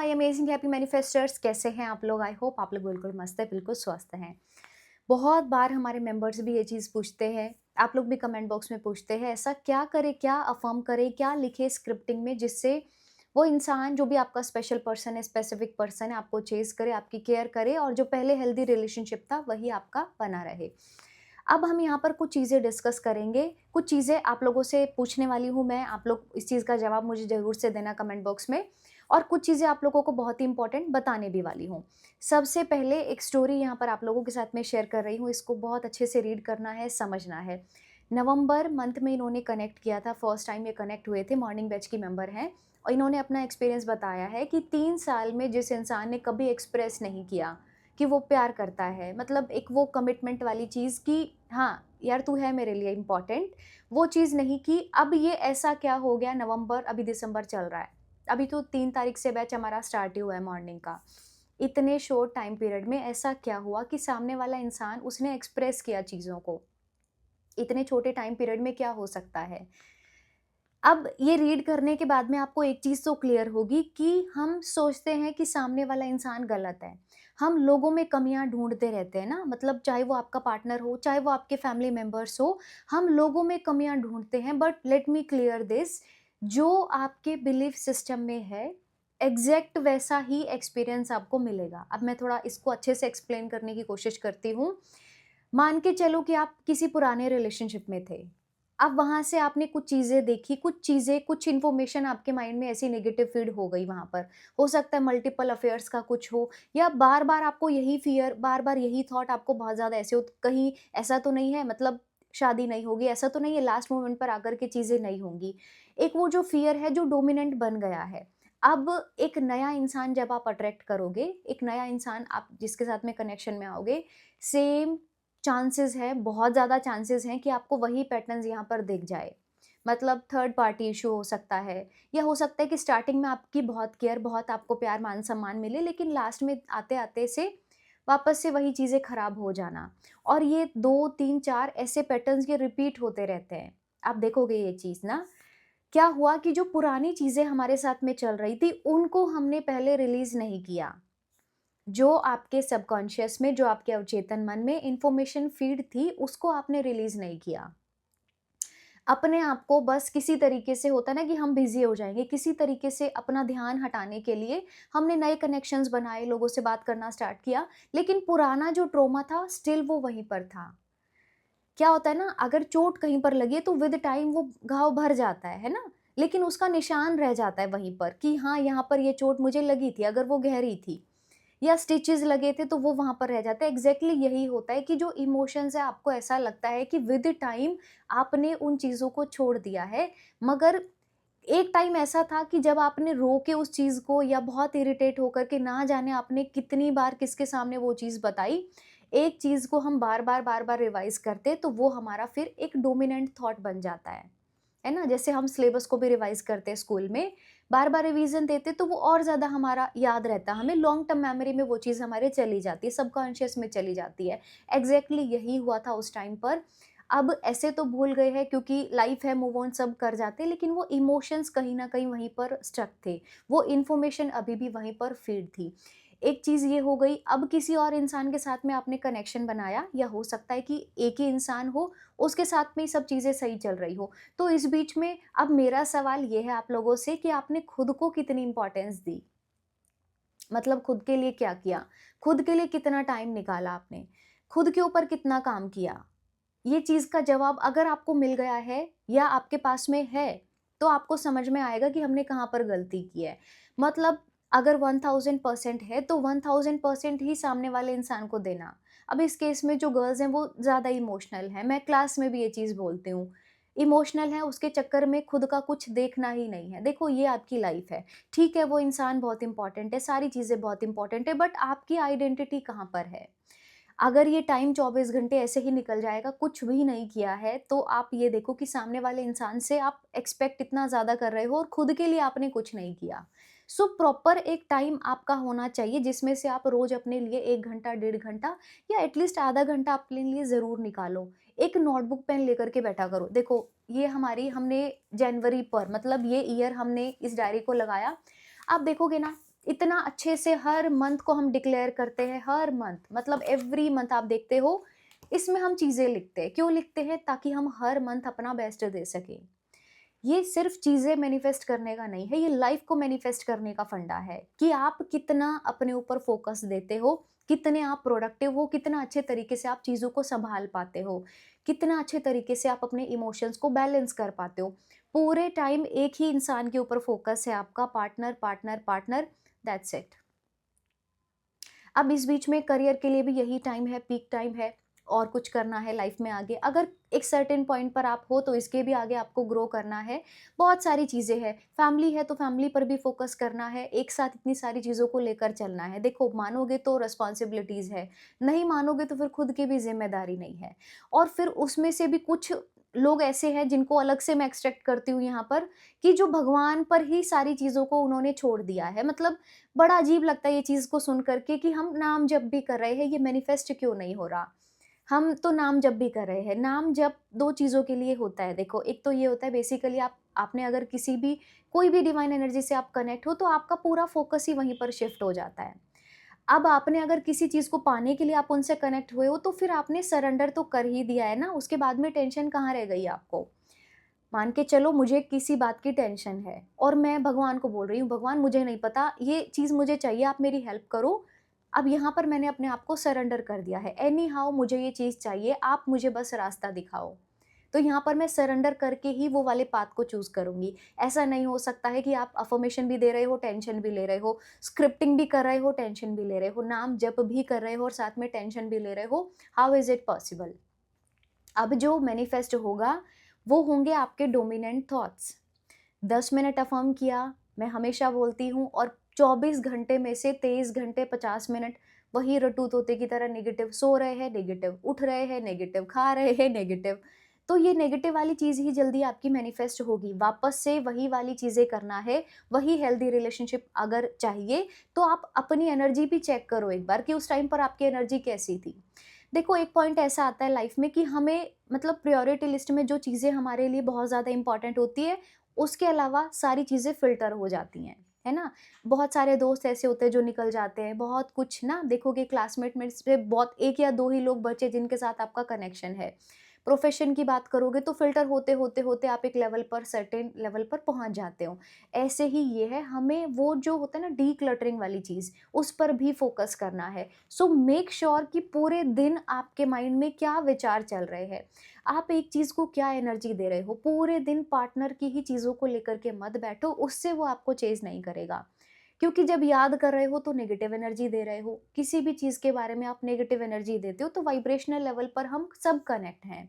हाय amazing happy मैनिफेस्टर्स, कैसे हैं आप लोग? आई होप आप लोग बिल्कुल मस्त है, बिल्कुल स्वस्थ हैं। बहुत बार हमारे मेंबर्स भी ये चीज़ पूछते हैं, आप लोग भी कमेंट बॉक्स में पूछते हैं, ऐसा क्या करें, क्या अफ़र्म करें, क्या लिखें स्क्रिप्टिंग में जिससे वो इंसान जो भी आपका स्पेशल पर्सन है, स्पेसिफिक पर्सन है, आपको चेज़ करे, आपकी केयर करे और जो पहले हेल्दी रिलेशनशिप था वही आपका बना रहे। अब हम यहाँ पर कुछ चीज़ें डिस्कस करेंगे, कुछ चीज़ें आप लोगों से पूछने वाली हूँ मैं, आप लोग इस चीज़ का जवाब मुझे ज़रूर से देना कमेंट बॉक्स में और कुछ चीज़ें आप लोगों को बहुत ही इम्पोर्टेंट बताने भी वाली हूँ। सबसे पहले एक स्टोरी यहाँ पर आप लोगों के साथ में शेयर कर रही हूँ, इसको बहुत अच्छे से रीड करना है, समझना है। नवंबर मंथ में इन्होंने कनेक्ट किया था, फर्स्ट टाइम ये कनेक्ट हुए थे, मॉर्निंग बैच की मेंबर हैं और इन्होंने अपना एक्सपीरियंस बताया है कि 3 साल में जिस इंसान ने कभी एक्सप्रेस नहीं किया कि वो प्यार करता है, मतलब एक वो कमिटमेंट वाली चीज़ कि हाँ, यार तू है मेरे लिए इम्पोर्टेंट, वो चीज़ नहीं की। अब ये ऐसा क्या हो गया, नवंबर अभी दिसंबर चल रहा है, अभी तो 3 तारीख से बैच हमारा स्टार्ट ही हुआ है मॉर्निंग का। इतने शॉर्ट टाइम पीरियड में ऐसा क्या हुआ कि सामने वाला इंसान उसने एक्सप्रेस किया चीज़ों को, इतने छोटे टाइम पीरियड में क्या हो सकता है? अब ये रीड करने के बाद में आपको एक चीज़ तो क्लियर होगी कि हम सोचते हैं कि सामने वाला इंसान गलत है। हम लोगों में कमियाँ ढूँढते रहते हैं ना, मतलब चाहे वो आपका पार्टनर हो, चाहे वो आपके फैमिली मेंबर्स हो, हम लोगों में कमियाँ ढूँढते हैं। But let me clear this, जो आपके बिलीफ सिस्टम में है, एग्ज़ैक्ट वैसा ही एक्सपीरियंस आपको मिलेगा। अब मैं थोड़ा इसको अच्छे से एक्सप्लेन करने की कोशिश करती हूँ। मान के चलो कि आप किसी पुराने रिलेशनशिप में थे। अब वहाँ से आपने कुछ चीज़ें देखी, कुछ चीज़ें, कुछ इन्फॉर्मेशन आपके माइंड में ऐसी नेगेटिव फीड हो गई वहाँ पर। हो सकता है मल्टीपल अफेयर्स का कुछ हो या बार-बार आपको यही फ़ियर, बार-बार यही थॉट आपको बहुत ज़्यादा ऐसे हो, कहीं ऐसा तो नहीं है, मतलब शादी नहीं होगी, ऐसा तो नहीं है लास्ट मोमेंट पर आकर के चीज़ें नहीं होंगी। एक वो जो फ़ियर है जो डोमिनेंट बन गया है। अब एक नया इंसान जब आप अट्रैक्ट करोगे, एक नया इंसान आप जिसके साथ में कनेक्शन में आओगे, सेम चांसेस है, बहुत ज़्यादा चांसेस हैं कि आपको वही पैटर्न्स यहाँ पर दिख जाए। मतलब थर्ड पार्टी इश्यू हो सकता है या हो सकता है कि स्टार्टिंग में आपकी बहुत केयर, बहुत आपको प्यार, मान-सम्मान मिले, लेकिन लास्ट में आते-आते से वापस से वही चीज़ें खराब हो जाना। और ये 2, 3, 4 ऐसे पैटर्न्स ये रिपीट होते रहते हैं। आप देखोगे ये चीज़ ना, क्या हुआ कि जो पुरानी चीज़ें हमारे साथ में चल रही थी, उनको हमने पहले रिलीज़ नहीं किया। जो आपके सबकॉन्शियस में, जो आपके अवचेतन मन में इन्फॉर्मेशन फीड थी, उसको आपने रिलीज़ नहीं किया। अपने आप को बस किसी तरीके से, होता है ना कि हम बिज़ी हो जाएँगे, किसी तरीके से अपना ध्यान हटाने के लिए हमने नए कनेक्शंस बनाए, लोगों से बात करना स्टार्ट किया, लेकिन पुराना जो ट्रॉमा था स्टिल वो वहीं पर था। क्या होता है ना, अगर चोट कहीं पर लगी है तो विद टाइम वो घाव भर जाता है ना? लेकिन उसका निशान रह जाता है वहीं पर कि हाँ, यहाँ पर ये चोट मुझे लगी थी, अगर वो गहरी थी। या स्टिचेस लगे थे तो वो वहाँ पर रह जाता है। एग्ज़ैक्टली यही होता है कि जो इमोशंस है, आपको ऐसा लगता है कि विद टाइम आपने उन चीज़ों को छोड़ दिया है। मगर एक टाइम ऐसा था कि जब आपने रो के उस चीज़ को या बहुत इरिटेट होकर के ना जाने आपने कितनी बार किसके सामने वो चीज़ बताई, एक चीज़ को हम बार-बार, बार-बार रिवाइज़ करते तो वो हमारा फिर एक डोमिनेंट थॉट बन जाता है ना? जैसे हम सिलेबस को भी रिवाइज़ करते हैं स्कूल में, बार-बार रिवीजन देते तो वो और ज़्यादा हमारा याद रहता है, हमें लॉन्ग टर्म मेमोरी में वो चीज़ हमारे चली जाती है, सबकॉन्शियस में चली जाती है। एग्ज़ैक्टली यही हुआ था उस टाइम पर। अब ऐसे तो भूल गए हैं क्योंकि लाइफ़ है, मूव ऑन सब कर जाते हैं, लेकिन वो इमोशंस कहीं न कहीं वहीं पर स्टक थे। वो इन्फॉर्मेशन अभी भी वहीं पर फीड थी। एक चीज़ ये हो गई, अब किसी और इंसान के साथ में आपने कनेक्शन बनाया या हो सकता है कि एक ही इंसान हो, उसके साथ में ही सब चीज़ें सही चल रही हो। तो इस बीच में अब मेरा सवाल ये है आप लोगों से कि आपने खुद को कितनी इम्पोर्टेंस दी? मतलब खुद के लिए क्या किया? खुद के लिए कितना टाइम निकाला आपने? खुद के ऊपर कितना काम किया? ये चीज़ का जवाब अगर आपको मिल गया है या आपके पास में है, तो आपको समझ में आएगा कि हमने कहाँ पर गलती की है। मतलब अगर 1000% है, तो 1000% ही सामने वाले इंसान को देना। अब इस केस में जो गर्ल्स हैं, वो ज़्यादा इमोशनल हैं। मैं क्लास में भी ये चीज़ बोलती हूँ। इमोशनल है, उसके चक्कर में खुद का कुछ देखना ही नहीं है। देखो, ये आपकी लाइफ़ है। ठीक है, वो इंसान बहुत इम्पोर्टेंट है, सारी चीज़ें बहुत इम्पोर्टेंट है, बट आपकी आइडेंटिटी कहाँ पर है? अगर ये टाइम 24 घंटे ऐसे ही निकल जाएगा, कुछ भी नहीं किया है, तो आप ये देखो कि सामने वाले इंसान से आप एक्सपेक्ट इतना ज़्यादा कर रहे हो और खुद के लिए आपने कुछ नहीं किया। सो प्रॉपर एक टाइम आपका होना चाहिए जिसमें से आप रोज़ अपने लिए 1 घंटा, 1.5 घंटा या एटलीस्ट आधा घंटा अपने लिए ज़रूर निकालो। एक नोटबुक पेन लेकर के बैठा करो। देखो, ये हमने जनवरी पर, मतलब ये ईयर हमने इस डायरी को लगाया। आप देखोगे ना, इतना अच्छे से हर मंथ को हम डिक्लेयर करते हैं, हर मंथ मतलब एवरी मंथ आप देखते हो, इसमें हम चीज़ें लिखते हैं। क्यों लिखते हैं? ताकि हम हर मंथ अपना बेस्ट दे सकें। ये सिर्फ चीज़ें मैनिफेस्ट करने का नहीं है, ये लाइफ को मैनिफेस्ट करने का फंडा है कि आप कितना अपने ऊपर फोकस देते हो, कितने आप प्रोडक्टिव हो, कितना अच्छे तरीके से आप चीज़ों को संभाल पाते हो, कितना अच्छे तरीके से आप अपने इमोशंस को बैलेंस कर पाते हो। पूरे टाइम एक ही इंसान के ऊपर फोकस है आपका, partner, partner, partner, that's it. अब इस बीच में करियर के लिए भी यही टाइम है, पीक टाइम है और कुछ करना है लाइफ में आगे। अगर एक सर्टेन पॉइंट पर आप हो तो इसके भी आगे आपको ग्रो करना है। बहुत सारी चीज़ें हैं, फैमिली है तो फैमिली पर भी फोकस करना है, एक साथ इतनी सारी चीज़ों को लेकर चलना है। देखो मानोगे तो रिस्पॉन्सिबिलिटीज़ है, नहीं मानोगे तो फिर खुद की भी ज़िम्मेदारी नहीं है। और फिर उसमें से भी कुछ लोग ऐसे हैं जिनको अलग से मैं एक्सट्रैक्ट करती हूँ यहाँ पर, कि जो भगवान पर ही सारी चीज़ों को उन्होंने छोड़ दिया है। मतलब बड़ा अजीब लगता है ये चीज़ को सुन कर के कि हम नाम जप भी कर रहे हैं, ये मैनिफेस्ट क्यों नहीं हो रहा? हम तो नाम जप भी कर रहे हैं। नाम जप 2 चीज़ों के लिए होता है देखो, एक तो ये होता है बेसिकली आपने अगर किसी भी कोई भी डिवाइन एनर्जी से आप कनेक्ट हो तो आपका पूरा फ़ोकस ही वहीं पर शिफ्ट हो जाता है। अब आपने अगर किसी चीज़ को पाने के लिए आप उनसे कनेक्ट हुए हो तो फिर आपने सरेंडर तो कर ही दिया है ना, उसके बाद में टेंशन कहाँ रह गई आपको? मान के चलो मुझे किसी बात की टेंशन है और मैं भगवान को बोल रही हूँ, भगवान मुझे नहीं पता, ये चीज़ मुझे चाहिए, आप मेरी हेल्प करो। अब यहाँ पर मैंने अपने आप को सरेंडर कर दिया है, एनी हाउ मुझे ये चीज़ चाहिए, आप मुझे बस रास्ता दिखाओ। तो यहाँ पर मैं सरेंडर करके ही वो वाले पाथ को चूज़ करूँगी। ऐसा नहीं हो सकता है कि आप अफ़र्मेशन भी दे रहे हो, टेंशन भी ले रहे हो, स्क्रिप्टिंग भी कर रहे हो, टेंशन भी ले रहे हो, नाम जप भी कर रहे हो और साथ में टेंशन भी ले रहे हो। How is it possible? अब जो मैनिफेस्ट होगा, वो होंगे आपके डोमिनेंट थॉट्स। 10 मिनट अफ़र्म किया, मैं हमेशा बोलती हूँ, और 24 घंटे में से 23 घंटे 50 मिनट वही रट्टू तोते की तरह नेगेटिव सो रहे हैं, नेगेटिव उठ रहे हैं, नेगेटिव खा रहे हैं, नेगेटिव। तो ये नेगेटिव वाली चीज़ ही जल्दी आपकी मैनिफेस्ट होगी। वापस से वही वाली चीज़ें करना है, वही हेल्दी रिलेशनशिप अगर चाहिए, तो आप अपनी एनर्जी भी चेक करो एक बार कि उस टाइम पर आपकी एनर्जी कैसी थी। देखो एक पॉइंट ऐसा आता है लाइफ में कि हमें मतलब प्रायोरिटी लिस्ट में जो चीज़ें हमारे लिए बहुत ज़्यादा इम्पोर्टेंट होती है, उसके अलावा सारी चीज़ें फ़िल्टर हो जाती हैं, है ना? बहुत सारे दोस्त ऐसे होते हैं जो निकल जाते हैं, बहुत कुछ ना देखोगे क्लासमेट में से बहुत 1 या 2 ही लोग बचे जिनके साथ आपका कनेक्शन है। प्रोफ़ेशन की बात करोगे तो फ़िल्टर होते आप एक लेवल पर सर्टेन लेवल पर पहुँच जाते हो। ऐसे ही ये है, हमें वो जो होता है ना डिक्लटरिंग वाली चीज़, उस पर भी फ़ोकस करना है। सो मेक श्योर कि पूरे दिन आपके माइंड में क्या विचार चल रहे हैं, आप एक चीज़ को क्या एनर्जी दे रहे हो। पूरे दिन पार्टनर की ही चीज़ों को लेकर के मत बैठो, उससे वो आपको चेज़ नहीं करेगा। क्योंकि जब याद कर रहे हो तो नेगेटिव एनर्जी दे रहे हो, किसी भी चीज़ के बारे में आप नेगेटिव एनर्जी देते हो तो वाइब्रेशनल लेवल पर हम सब कनेक्ट हैं।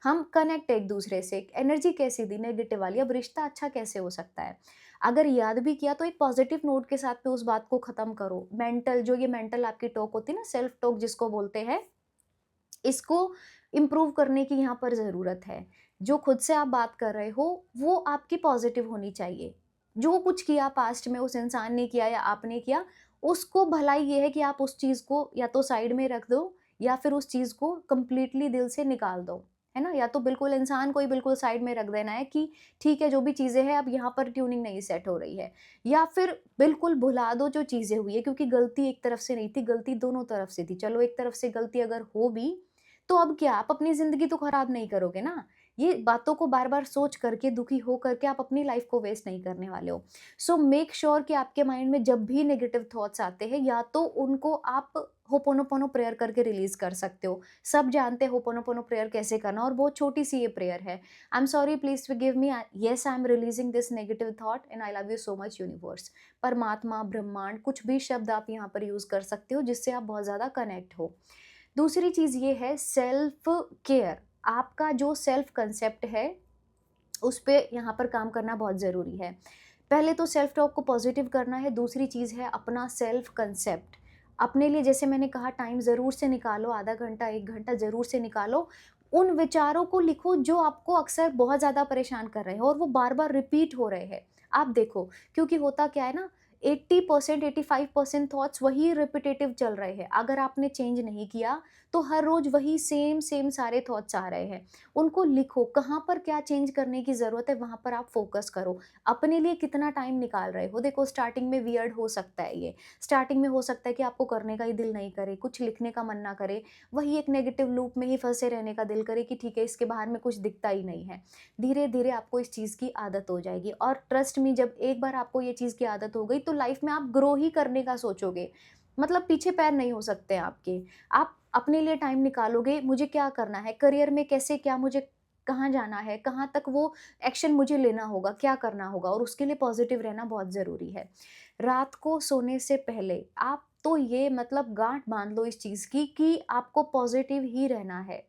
हम कनेक्ट एक दूसरे से, एनर्जी कैसी दी नेगेटिव वाली, अब रिश्ता अच्छा कैसे हो सकता है? अगर याद भी किया तो एक पॉजिटिव नोट के साथ में उस बात को ख़त्म करो। मेंटल जो ये मेंटल आपकी टॉक होती है ना, सेल्फ टॉक जिसको बोलते हैं, इसको इम्प्रूव करने की यहाँ पर ज़रूरत है। जो खुद से आप बात कर रहे हो, वो आपकी पॉज़िटिव होनी चाहिए। जो कुछ किया पास्ट में उस इंसान ने किया या आपने किया, उसको भलाई ये है कि आप उस चीज़ को या तो साइड में रख दो या फिर उस चीज़ को कंप्लीटली दिल से निकाल दो, है ना? या तो बिल्कुल इंसान को ही बिल्कुल साइड में रख देना है कि ठीक है, जो भी चीज़ें हैं अब यहाँ पर ट्यूनिंग नहीं सेट हो रही है। या फिर बिल्कुल भुला दो जो चीज़ें हुई है, क्योंकि गलती एक तरफ से नहीं थी, गलती दोनों तरफ से थी। चलो एक तरफ से गलती अगर हो भी, तो अब क्या, आप अपनी ज़िंदगी तो खराब नहीं करोगे ना। ये बातों को बार-बार सोच करके, दुखी हो करके आप अपनी लाइफ़ को वेस्ट नहीं करने वाले हो। सो मेक श्योर कि आपके माइंड में जब भी नेगेटिव थॉट्स आते हैं, या तो उनको आप होपोनोपोनो प्रेयर करके रिलीज़ कर सकते हो। सब जानते हैं होपोनोपोनो प्रेयर कैसे करना, और बहुत छोटी-सी ये प्रेयर है। I am sorry, please forgive me, yes I am releasing this negative thought and I love you so much universe. परमात्मा, ब्रह्मांड, कुछ भी शब्द आप यहाँ पर यूज़ कर सकते हो जिससे आप बहुत ज़्यादा कनेक्ट हो। दूसरी चीज़ ये है सेल्फ केयर। आपका जो सेल्फ कंसेप्ट है, उस पे यहाँ पर काम करना बहुत ज़रूरी है। पहले तो सेल्फ टॉक को पॉजिटिव करना है, दूसरी चीज़ है अपना सेल्फ कंसेप्ट। अपने लिए जैसे मैंने कहा टाइम ज़रूर से निकालो, आधा घंटा, 1 घंटा ज़रूर से निकालो। उन विचारों को लिखो जो आपको अक्सर बहुत ज़्यादा परेशान कर रहे हैं और वो बार-बार रिपीट हो रहे हैं। आप देखो, क्योंकि होता क्या है ना, 80% 85% थॉट्स वही रिपीटेटिव चल रहे हैं। अगर आपने चेंज नहीं किया तो हर रोज वही सेम सेम सारे थॉट्स आ रहे हैं। उनको लिखो, कहाँ पर क्या चेंज करने की ज़रूरत है वहाँ पर आप फोकस करो। अपने लिए कितना टाइम निकाल रहे हो। देखो स्टार्टिंग में वियर्ड हो सकता है ये, स्टार्टिंग में हो सकता है कि आपको करने का ही दिल नहीं करे, कुछ लिखने का मन ना करे, वही एक नेगेटिव लूप में ही फंसे रहने का दिल करे कि ठीक है इसके बाहर में कुछ दिखता ही नहीं है। धीरे धीरे आपको इस चीज़ की आदत हो जाएगी और ट्रस्ट मी, जब एक बार आपको ये चीज़ की आदत हो गई तो लाइफ में आप ग्रो ही करने का सोचोगे। मतलब पीछे पैर नहीं हो सकते आपके। आप अपने लिए टाइम निकालोगे, मुझे क्या करना है, करियर में कैसे क्या मुझे कहाँ जाना है, कहाँ तक वो एक्शन मुझे लेना होगा, क्या करना होगा, और उसके लिए पॉजिटिव रहना बहुत ज़रूरी है। रात को सोने से पहले आप तो ये मतलब गाँठ बाँध लो इस चीज़ की कि आपको पॉजिटिव ही रहना है।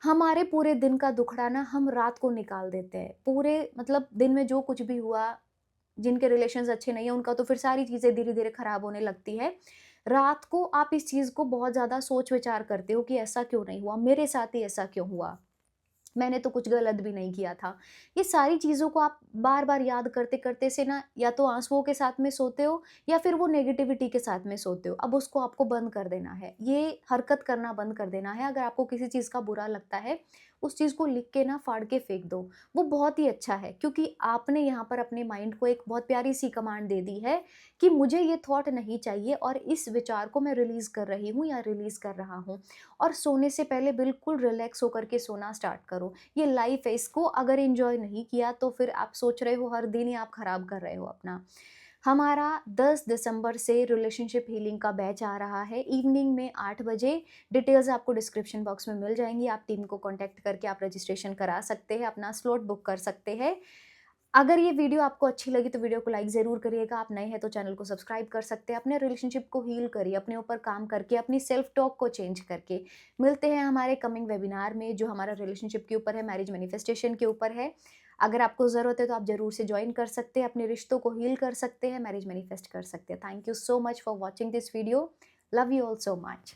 हमारे पूरे दिन का दुखड़ा ना हम रात को निकाल देते हैं। पूरे मतलब दिन में जो कुछ भी हुआ, जिनके रिलेशंस अच्छे नहीं हैं, उनका तो फिर सारी चीज़ें धीरे-धीरे खराब होने लगती है। रात को आप इस चीज़ को बहुत ज़्यादा सोच-विचार करते हो कि ऐसा क्यों नहीं हुआ? मेरे साथ ही ऐसा क्यों हुआ? मैंने तो कुछ गलत भी नहीं किया था। ये सारी चीज़ों को आप बार-बार याद करते-करते से ना या तो आँसुओं के साथ में सोते हो या फिर वो नेगेटिविटी के साथ में सोते हो। अब उसको आपको बंद कर देना है। ये हरकत करना बंद कर देना है। अगर आपको किसी चीज़ का बुरा लगता है, उस चीज़ को लिख के ना फाड़ के फेंक दो। वो बहुत ही अच्छा है क्योंकि आपने यहाँ पर अपने माइंड को एक बहुत प्यारी-सी कमांड दे दी है कि मुझे ये थॉट नहीं चाहिए और इस विचार को मैं रिलीज़ कर रही हूँ या रिलीज़ कर रहा हूँ। और सोने से पहले बिल्कुल रिलैक्स होकर के सोना स्टार्ट करो। ये लाइफ है, इसको अगर एन्जॉय नहीं किया तो फिर आप सोच रहे हो हर दिन ही आप खराब कर रहे हो अपना। हमारा 10 दिसंबर से रिलेशनशिप हीलिंग का बैच आ रहा है इवनिंग में 8 बजे। डिटेल्स आपको डिस्क्रिप्शन बॉक्स में मिल जाएँगी। आप टीम को कॉन्टैक्ट करके आप रजिस्ट्रेशन करा सकते हैं, अपना स्लॉट बुक कर सकते हैं। अगर ये वीडियो आपको अच्छी लगी तो वीडियो को लाइक ज़रूर करिएगा। आप नए हैं तो चैनल को सब्सक्राइब कर सकते हैं। अपने रिलेशनशिप को हील करिए, अपने ऊपर काम करके, अपनी सेल्फ टॉक को चेंज करके। मिलते हैं हमारे कमिंग वेबिनार में जो हमारा रिलेशनशिप के ऊपर है, मैरिज मैनिफेस्टेशन के ऊपर है। अगर आपको ज़रूरत है तो आप ज़रूर से जॉइन कर सकते हैं, अपने रिश्तों को हील कर सकते हैं, मैरिज मैनिफेस्ट कर सकते हैं। Thank you so much for watching this video. Love you all so much.